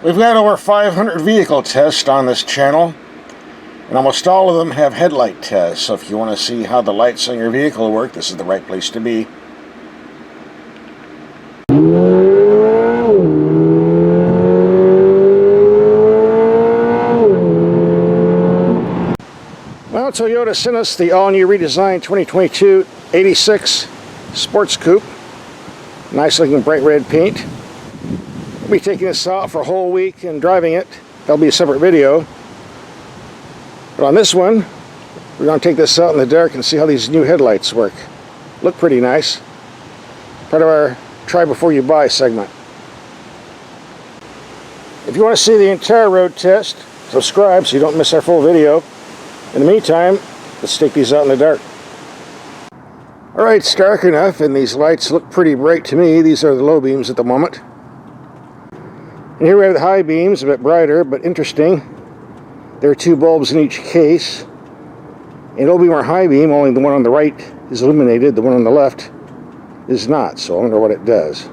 We've got over 500 vehicle tests on this channel, and almost all of them have headlight tests, so if you want to see how the lights on your vehicle work, this is the right place to be. Well, Toyota sent us the all-new redesigned 2022 86 Sports Coupe. Nice looking bright red paint. We'll be taking this out for a whole week and driving it. That'll be a separate video. But on this one, we're going to take this out in the dark and see how these new headlights work. Look pretty nice. Part of our try before you buy segment. If you want to see the entire road test, subscribe so you don't miss our full video. In the meantime, let's take these out in the dark. Alright, it's dark enough and these lights look pretty bright to me. These are the low beams at the moment. And here we have the high beams, a bit brighter but interesting. There are two bulbs in each case. And low beam or high beam, only the one on the right is illuminated, the one on the left is not, so I wonder what it does.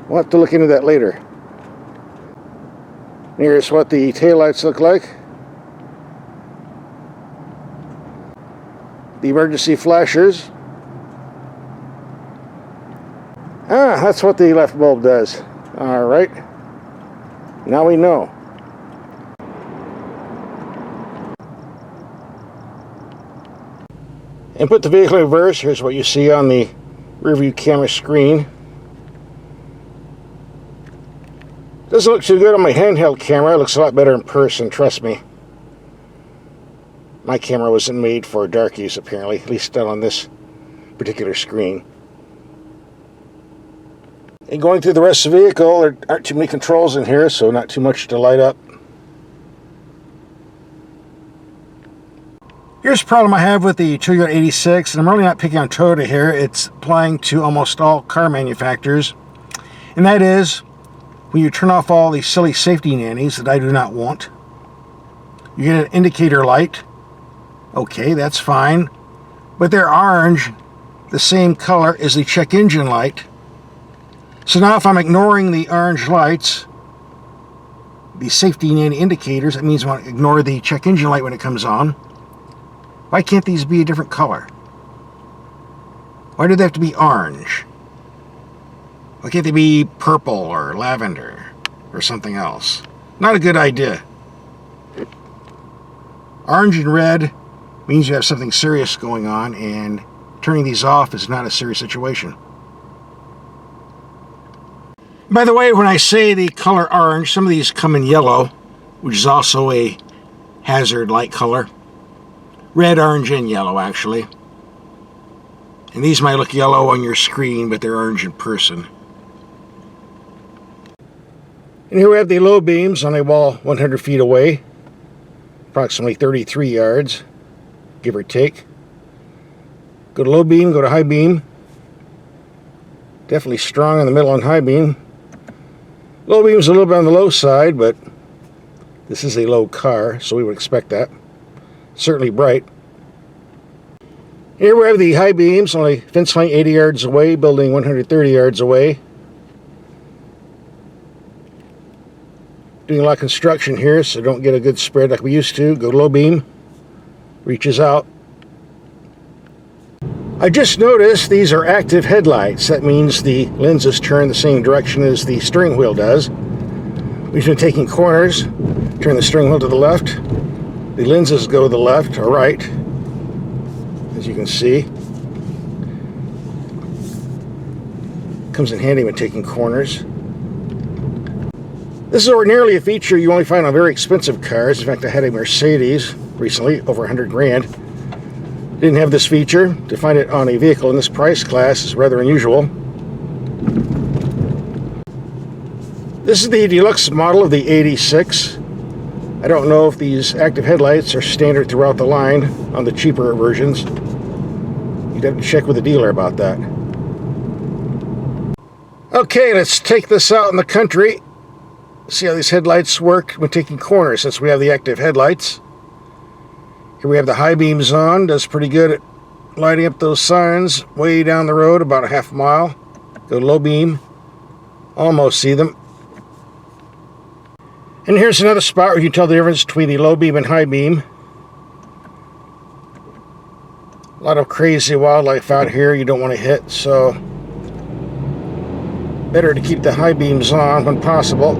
We'll have to look into that later. And here's what the taillights look like. The emergency flashers. Ah, that's what the left bulb does. Alright. Now we know. And put the vehicle in reverse. Here's what you see on the rearview camera screen. Doesn't look too good on my handheld camera. It looks a lot better in person, trust me. My camera wasn't made for dark use, apparently, at least not on this particular screen. And going through the rest of the vehicle, there aren't too many controls in here, so not too much to light up. Here's a problem I have with the Toyota 86, and I'm really not picking on Toyota here. It's applying to almost all car manufacturers. And that is, when you turn off all these silly safety nannies that I do not want, you get an indicator light. Okay, that's fine. But they're orange, the same color as the check engine light. So now if I'm ignoring the orange lights, the safety nanny indicators, that means I want to ignore the check engine light when it comes on. Why can't these be a different color? Why do they have to be orange? Why can't they be purple or lavender or something else? Not a good idea. Orange and red means you have something serious going on, and turning these off is not a serious situation. By the way, when I say the color orange, some of these come in yellow, which is also a hazard light color. Red, orange, and yellow, actually. And these might look yellow on your screen, but they're orange in person. And here we have the low beams on a wall 100 feet away. Approximately 33 yards, give or take. Go to low beam, go to high beam. Definitely strong in the middle on high beam. Low beam's a little bit on the low side, but this is a low car, so we would expect that. Certainly bright. Here we have the high beams, only fence line 80 yards away, building 130 yards away. Doing a lot of construction here, so don't get a good spread like we used to. Go to low beam, reaches out. I just noticed these are active headlights. That means the lenses turn the same direction as the steering wheel does. We've been taking corners, turn the steering wheel to the left. The lenses go to the left or right, as you can see. Comes in handy when taking corners. This is ordinarily a feature you only find on very expensive cars. In fact, I had a Mercedes recently, over 100 grand. Didn't have this feature. To find it on a vehicle in this price class is rather unusual. This is the deluxe model of the 86. I don't know if these active headlights are standard throughout the line on the cheaper versions. You'd have to check with the dealer about that. Okay, let's take this out in the country. See how these headlights work when taking corners, since we have the active headlights. Here we have the high beams on. Does pretty good at lighting up those signs way down the road, about a half mile. Go low beam. Almost see them. And here's another spot where you can tell the difference between the low beam and high beam. A lot of crazy wildlife out here you don't want to hit, so better to keep the high beams on when possible.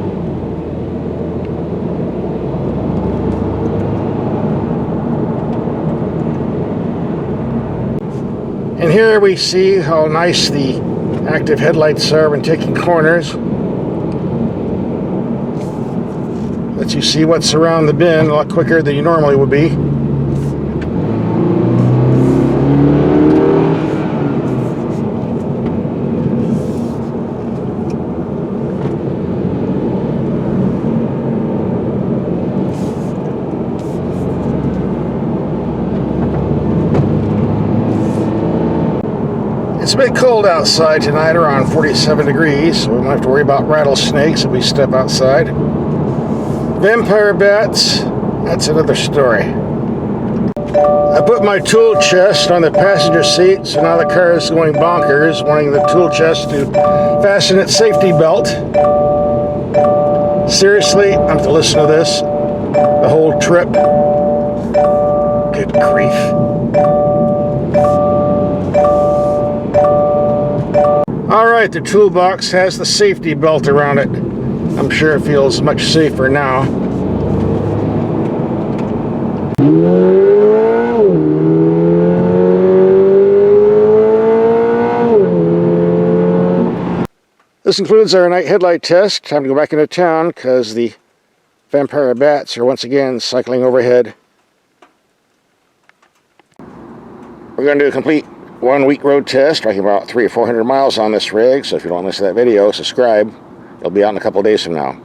And here we see how nice the active headlights are when taking corners. Lets you see what's around the bend a lot quicker than you normally would be. It's a bit cold outside tonight, around 47 degrees, so we won't have to worry about rattlesnakes if we step outside. Vampire bats, that's another story. I put my tool chest on the passenger seat, so now the car is going bonkers, wanting the tool chest to fasten its safety belt. Seriously, I have to listen to this the whole trip. Good grief. Alright, the toolbox has the safety belt around it. I'm sure it feels much safer now. This concludes our night headlight test. Time to go back into town because the vampire bats are once again cycling overhead. We're going to do a complete 1 week road test, tracking about 300 or 400 miles on this rig, so if you don't want to miss that video, subscribe. It'll be out in a couple of days from now.